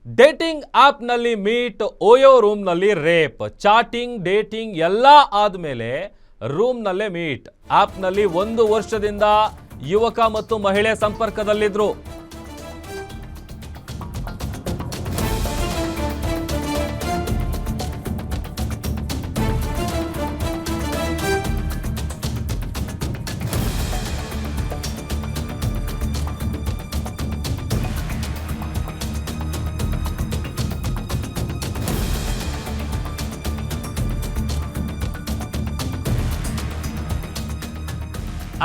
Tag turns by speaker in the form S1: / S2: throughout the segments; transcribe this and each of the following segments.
S1: Dating app ನಲ್ಲಿ meet, OYO room ನಲ್ಲಿ rape, ಚಾಟಿಂಗ್ dating ಎಲ್ಲ ಆದ್ಮೇಲೆ ರೂಮ್ ನಲ್ಲೇ ಮೀಟ್. ಆಪ್ ನಲ್ಲಿ 1 ವರ್ಷದಿಂದ ಯುವಕ ಮತ್ತು ಮಹಿಳೆ ಸಂಪರ್ಕದಲ್ಲಿದ್ರು.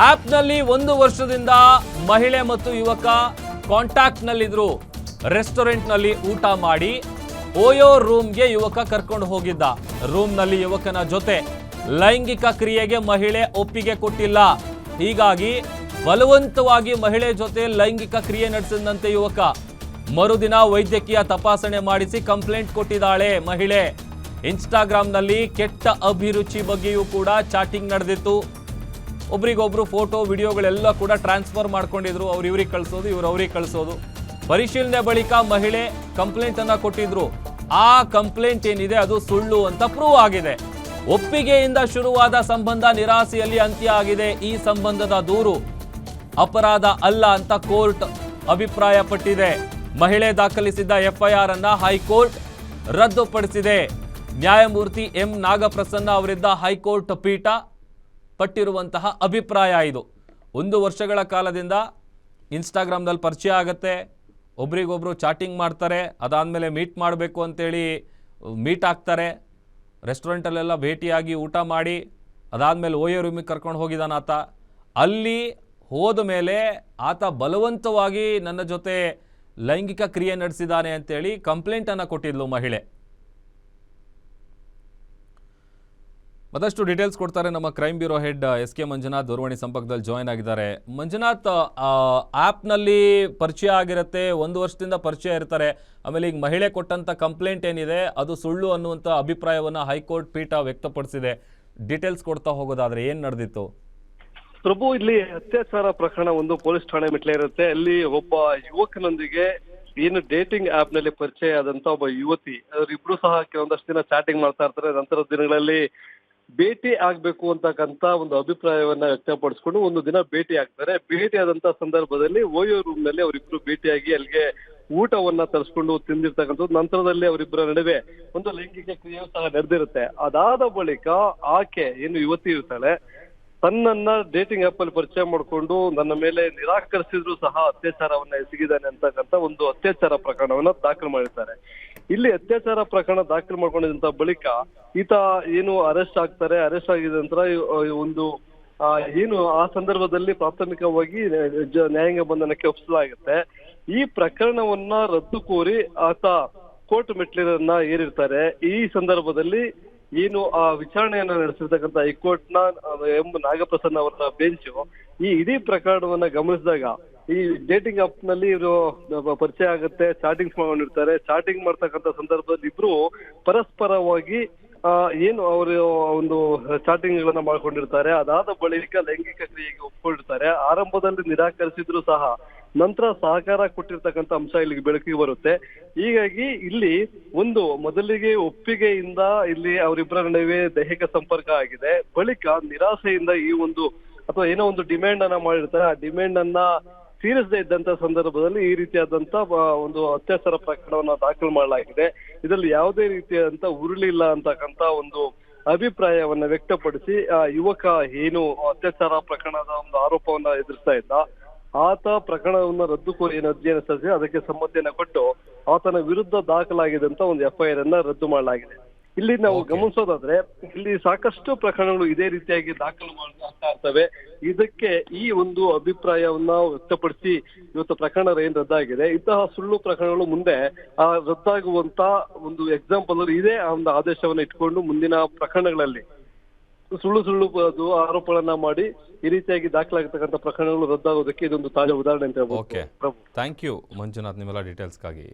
S1: ಆಪ್ ನಲ್ಲಿ 1 ವರ್ಷದಿಂದ ಮಹಿಳೆ ಮತ್ತು ಯುವಕ ಕಾಂಟ್ಯಾಕ್ಟ್ ನಲ್ಲಿದ್ರು. ರೆಸ್ಟೋರೆಂಟ್ ನಲ್ಲಿ ಊಟ ಮಾಡಿ ಓಯೋ ರೂಮ್ಗೆ ಯುವಕ ಕರ್ಕೊಂಡು ಹೋಗಿದ್ದ. ರೂಮ್ ನಲ್ಲಿ ಯುವಕನ ಜೊತೆ ಲೈಂಗಿಕ ಕ್ರಿಯೆಗೆ ಮಹಿಳೆ ಒಪ್ಪಿಗೆ ಕೊಟ್ಟಿಲ್ಲ. ಹೀಗಾಗಿ ಬಲವಂತವಾಗಿ ಮಹಿಳೆ ಜೊತೆ ಲೈಂಗಿಕ ಕ್ರಿಯೆ ನಡೆಸಿದಂತೆ ಯುವಕ. ಮರುದಿನ ವೈದ್ಯಕೀಯ ತಪಾಸಣೆ ಮಾಡಿಸಿ ಕಂಪ್ಲೇಂಟ್ ಕೊಟ್ಟಿದ್ದಾಳೆ ಮಹಿಳೆ. ಇನ್ಸ್ಟಾಗ್ರಾಮ್ನಲ್ಲಿ ಕೆಟ್ಟ ಅಭಿರುಚಿ ಬಗ್ಗೆಯೂ ಕೂಡ ಚಾಟಿಂಗ್ ನಡೆದಿತ್ತು. ಒಬ್ರಿಗೊಬ್ರು ಫೋಟೋ ವಿಡಿಯೋಗಳೆಲ್ಲ ಕೂಡ ಟ್ರಾನ್ಸ್ಫರ್ ಮಾಡ್ಕೊಂಡಿದ್ರು. ಅವ್ರು ಇವ್ರಿಗೆ ಕಳಿಸೋದು, ಇವ್ರು ಅವ್ರಿಗೆ ಕಳಿಸೋದು. ಪರಿಶೀಲನೆ ಬಳಿಕ ಮಹಿಳೆ ಕಂಪ್ಲೇಂಟ್ ಅನ್ನ ಕೊಟ್ಟಿದ್ರು. ಆ ಕಂಪ್ಲೇಂಟ್ ಏನಿದೆ ಅದು ಸುಳ್ಳು ಅಂತ ಪ್ರೂವ್ ಆಗಿದೆ. ಒಪ್ಪಿಗೆಯಿಂದ ಶುರುವಾದ ಸಂಬಂಧ ನಿರಾಸೆಯಲ್ಲಿ ಅಂತ್ಯ ಆಗಿದೆ. ಈ ಸಂಬಂಧದ ದೂರು ಅಪರಾಧ ಅಲ್ಲ ಅಂತ ಕೋರ್ಟ್ ಅಭಿಪ್ರಾಯಪಟ್ಟಿದೆ. ಮಹಿಳೆ ದಾಖಲಿಸಿದ್ದ ಎಫ್ಐಆರ್ ಅನ್ನ ಹೈಕೋರ್ಟ್ ರದ್ದುಪಡಿಸಿದೆ. ನ್ಯಾಯಮೂರ್ತಿ ಎಂ ನಾಗಪ್ರಸನ್ನ ಅವರಿದ್ದ ಹೈಕೋರ್ಟ್ ಪೀಠ ಪಟ್ಟಿರುವಂತಹ ಅಭಿಪ್ರಾಯ ಇದು. 1 ವರ್ಷಗಳ ಕಾಲದಿಂದ ಇನ್ಸ್ಟಾಗ್ರಾಮ್ನಲ್ಲಿ ಪರಿಚಯ ಆಗುತ್ತೆ, ಒಬ್ರಿಗೊಬ್ರು ಚಾಟಿಂಗ್ ಮಾಡ್ತಾರೆ, ಅದಾದಮೇಲೆ ಮೀಟ್ ಮಾಡಬೇಕು ಅಂತೇಳಿ ಮೀಟ್ ಆಗ್ತಾರೆ. ರೆಸ್ಟೋರೆಂಟಲ್ಲೆಲ್ಲ ಭೇಟಿಯಾಗಿ ಊಟ ಮಾಡಿ ಅದಾದಮೇಲೆ ಓಯೋ ರೂಮಿಗೆ ಕರ್ಕೊಂಡು ಹೋಗಿದ್ದಾನೆ ಆತ. ಅಲ್ಲಿ ಹೋದ ಮೇಲೆ ಆತ ಬಲವಂತವಾಗಿ ನನ್ನ ಜೊತೆ ಲೈಂಗಿಕ ಕ್ರಿಯೆ ನಡೆಸಿದ್ದಾನೆ ಅಂತೇಳಿ ಕಂಪ್ಲೇಂಟನ್ನು ಕೊಟ್ಟಿದ್ಲು ಮಹಿಳೆ. ಮತ್ತಷ್ಟು ಡೀಟೇಲ್ಸ್ ಕೊಡ್ತಾರೆ ನಮ್ಮ crime bureau head SK Manjunath ದೂರವಾಣಿ ಸಂಪರ್ಕದಲ್ಲಿ ಜಾಯ್ನ್ ಆಗಿದ್ದಾರೆ. ಮಂಜುನಾಥ್, ಆ್ಯಪ್ನಲ್ಲಿ ಪರಿಚಯ ಆಗಿರುತ್ತೆ, 1 ವರ್ಷದಿಂದ ಪರಿಚಯ ಇರ್ತಾರೆ, ಆಮೇಲೆ ಈಗ ಮಹಿಳೆ ಕೊಟ್ಟಂಥ ಕಂಪ್ಲೇಂಟ್ ಏನಿದೆ ಅದು ಸುಳ್ಳು ಅನ್ನುವಂಥ ಅಭಿಪ್ರಾಯವನ್ನು ಹೈಕೋರ್ಟ್ ಪೀಠ ವ್ಯಕ್ತಪಡಿಸಿದೆ. ಡೀಟೇಲ್ಸ್ ಕೊಡ್ತಾ ಹೋಗೋದಾದ್ರೆ ಏನು ನಡೆದಿತ್ತು?
S2: ಪ್ರಭು, ಇಲ್ಲಿ ಅತ್ಯಾಚಾರ ಪ್ರಕರಣ ಒಂದು ಪೊಲೀಸ್ ಠಾಣೆ ಮೆಟ್ಲೆ ಇರುತ್ತೆ. ಅಲ್ಲಿ ಒಬ್ಬ ಯುವಕನೊಂದಿಗೆ ಏನು ಡೇಟಿಂಗ್ ಆಪ್ ನಲ್ಲಿ ಪರಿಚಯ ಆದಂತ ಒಬ್ಬ ಯುವತಿ, ಅವರಿಬ್ರು ಸಹ ಕೆಲವೊಂದಷ್ಟು ದಿನ ಚಾಟಿಂಗ್ ಮಾಡ್ತಾ ಇರ್ತಾರೆ. ನಂತರದ ದಿನಗಳಲ್ಲಿ ಭೇಟಿ ಆಗ್ಬೇಕು ಅಂತಕ್ಕಂತ ಒಂದು ಅಭಿಪ್ರಾಯವನ್ನ ವ್ಯಕ್ತಪಡಿಸ್ಕೊಂಡು ಒಂದು ದಿನ ಭೇಟಿ ಆಗ್ತಾರೆ. ಭೇಟಿ ಆದಂತ ಸಂದರ್ಭದಲ್ಲಿ ಓಯೋ ರೂಮ್ ನಲ್ಲಿ ಅವರಿಬ್ರು ಭೇಟಿಯಾಗಿ ಅಲ್ಲಿಗೆ ಊಟವನ್ನ ತರಿಸ್ಕೊಂಡು ತಿಂದಿರ್ತಕ್ಕಂಥದ್ದು. ನಂತರದಲ್ಲಿ ಅವರಿಬ್ಬರ ನಡುವೆ ಒಂದು ಲೈಂಗಿಕ ಕ್ರಿಯೆಯೂ ಸಹ ನಡೆದಿರುತ್ತೆ. ಅದಾದ ಬಳಿಕ ಆಕೆ ಏನು ಯುವತಿ ಇರ್ತಾಳೆ, ತನ್ನನ್ನ ಡೇಟಿಂಗ್ ಆಪ್ ಅಲ್ಲಿ ಪರಿಚಯ ಮಾಡಿಕೊಂಡು ನನ್ನ ಮೇಲೆ ನಿರಾಕರಿಸಿದ್ರು ಸಹ ಅತ್ಯಾಚಾರವನ್ನ ಎಸಗಿದ್ದಾನೆ ಅಂತಕ್ಕಂಥ ಒಂದು ಅತ್ಯಾಚಾರ ಪ್ರಕರಣವನ್ನ ದಾಖಲು ಮಾಡಿರ್ತಾರೆ. ಇಲ್ಲಿ ಅತ್ಯಾಚಾರ ಪ್ರಕರಣ ದಾಖಲು ಮಾಡ್ಕೊಂಡಿದ್ದಂತ ಬಳಿಕ ಈತ ಏನು ಅರೆಸ್ಟ್ ಆಗ್ತಾರೆ. ಅರೆಸ್ಟ್ ಆಗಿದ ನಂತರ ಒಂದು ಏನು ಆ ಸಂದರ್ಭದಲ್ಲಿ ಪ್ರಾಥಮಿಕವಾಗಿ ನ್ಯಾಯಾಂಗ ಬಂಧನಕ್ಕೆ ಒಪ್ಪಿಸಲಾಗುತ್ತೆ. ಈ ಪ್ರಕರಣವನ್ನ ರದ್ದು ಕೋರಿ ಆತ ಕೋರ್ಟ್ ಮೆಟ್ಲನ್ನ ಏರಿರ್ತಾರೆ. ಈ ಸಂದರ್ಭದಲ್ಲಿ ಏನು ಆ ವಿಚಾರಣೆಯನ್ನ ನಡೆಸಿರ್ತಕ್ಕಂಥ ಹೈಕೋರ್ಟ್ ನ ಎಂ ನಾಗಪ್ರಸನ್ನ ಅವರ ಬೆಂಚು ಈ ಇಡೀ ಪ್ರಕರಣವನ್ನ ಗಮನಿಸಿದಾಗ, ಈ ಡೇಟಿಂಗ್ ಆಪ್ ನಲ್ಲಿ ಇವರು ಪರಿಚಯ ಆಗುತ್ತೆ, ಚಾಟಿಂಗ್ ಮಾಡ್ಕೊಂಡಿರ್ತಾರೆ. ಚಾಟಿಂಗ್ ಮಾಡ್ತಕ್ಕಂಥ ಸಂದರ್ಭದಲ್ಲಿ ಇಬ್ರು ಪರಸ್ಪರವಾಗಿ ಏನು ಅವರು ಒಂದು ಚಾಟಿಂಗ್ ಗಳನ್ನ ಮಾಡ್ಕೊಂಡಿರ್ತಾರೆ. ಅದಾದ ಬಳಿಕ ಲೈಂಗಿಕ ಕ್ರಿಯೆಗೆ ಒಪ್ಕೊಂಡಿರ್ತಾರೆ. ಆರಂಭದಲ್ಲಿ ನಿರಾಕರಿಸಿದ್ರು ಸಹ ನಂತರ ಸಹಕಾರ ಕೊಟ್ಟಿರ್ತಕ್ಕಂಥ ಅಂಶ ಇಲ್ಲಿಗೆ ಬೆಳಕಿಗೆ ಬರುತ್ತೆ. ಹೀಗಾಗಿ ಇಲ್ಲಿ ಒಂದು ಮೊದಲಿಗೆ ಒಪ್ಪಿಗೆಯಿಂದ ಇಲ್ಲಿ ಅವರಿಬ್ಬರ ನಡುವೆ ದೈಹಿಕ ಸಂಪರ್ಕ ಆಗಿದೆ. ಬಳಿಕ ನಿರಾಸೆಯಿಂದ ಈ ಒಂದು ಅಥವಾ ಏನೋ ಒಂದು ಡಿಮ್ಯಾಂಡ್ ಅನ್ನ ಮಾಡಿರ್ತಾರೆ. ಆ ಡಿಮ್ಯಾಂಡ್ ಅನ್ನ ತೀರಿಸದೇ ಇದ್ದಂತ ಸಂದರ್ಭದಲ್ಲಿ ಈ ರೀತಿಯಾದಂತ ಒಂದು ಅತ್ಯಾಚಾರ ಪ್ರಕರಣವನ್ನ ದಾಖಲು ಮಾಡಲಾಗಿದೆ. ಇದರಲ್ಲಿ ಯಾವುದೇ ರೀತಿಯಾದಂತ ಉರುಳಿಲ್ಲ ಅಂತಕ್ಕಂತ ಒಂದು ಅಭಿಪ್ರಾಯವನ್ನ ವ್ಯಕ್ತಪಡಿಸಿ ಯುವಕ ಏನು ಅತ್ಯಾಚಾರ ಪ್ರಕರಣದ ಒಂದು ಆರೋಪವನ್ನ ಎದುರಿಸ್ತಾ ಇದ್ದ, ಆತ ಪ್ರಕರಣವನ್ನ ರದ್ದು ಕೋರಿ ಏನು ಅಧ್ಯಯನ ಸಲ್ಲಿಸಿ ಅದಕ್ಕೆ ಸಮ್ಮತಿಯನ್ನ ಕೊಟ್ಟು ಆತನ ವಿರುದ್ಧ ದಾಖಲಾಗಿದಂತ ಒಂದು FIR ಅನ್ನ ರದ್ದು ಮಾಡಲಾಗಿದೆ. ಇಲ್ಲಿ ನಾವು ಗಮನಿಸೋದಾದ್ರೆ ಇಲ್ಲಿ ಸಾಕಷ್ಟು ಪ್ರಕರಣಗಳು ಇದೇ ರೀತಿಯಾಗಿ ದಾಖಲು ಮಾಡ್ತಾ ಇರ್ತವೆ. ಇದಕ್ಕೆ ಈ ಒಂದು ಅಭಿಪ್ರಾಯವನ್ನ ವ್ಯಕ್ತಪಡಿಸಿ ಇವತ್ತು ಪ್ರಕರಣ ಏನ್ ರದ್ದಾಗಿದೆ. ಇಂತಹ ಸುಳ್ಳು ಪ್ರಕರಣಗಳು ಮುಂದೆ ರದ್ದಾಗುವಂತ ಒಂದು ಎಕ್ಸಾಂಪಲ್ ಇದೇ ಒಂದು ಆದೇಶವನ್ನ ಇಟ್ಕೊಂಡು ಮುಂದಿನ ಪ್ರಕರಣಗಳಲ್ಲಿ ಸುಳ್ಳು ಆರೋಪಗಳನ್ನ ಮಾಡಿ ಈ ರೀತಿಯಾಗಿ ದಾಖಲಾಗತಕ್ಕಂಥ ಪ್ರಕರಣಗಳು ರದ್ದಾಗೋದಕ್ಕೆ ಇದೊಂದು ತಾಜಾ ಉದಾಹರಣೆ ಅಂತ ಹೇಳ್ಬೋದು.
S1: ಥ್ಯಾಂಕ್ ಯು ಮಂಜುನಾಥ್ ನಿಮ್ಮೆಲ್ಲ ಡೀಟೇಲ್ಸ್ಗಾಗಿ.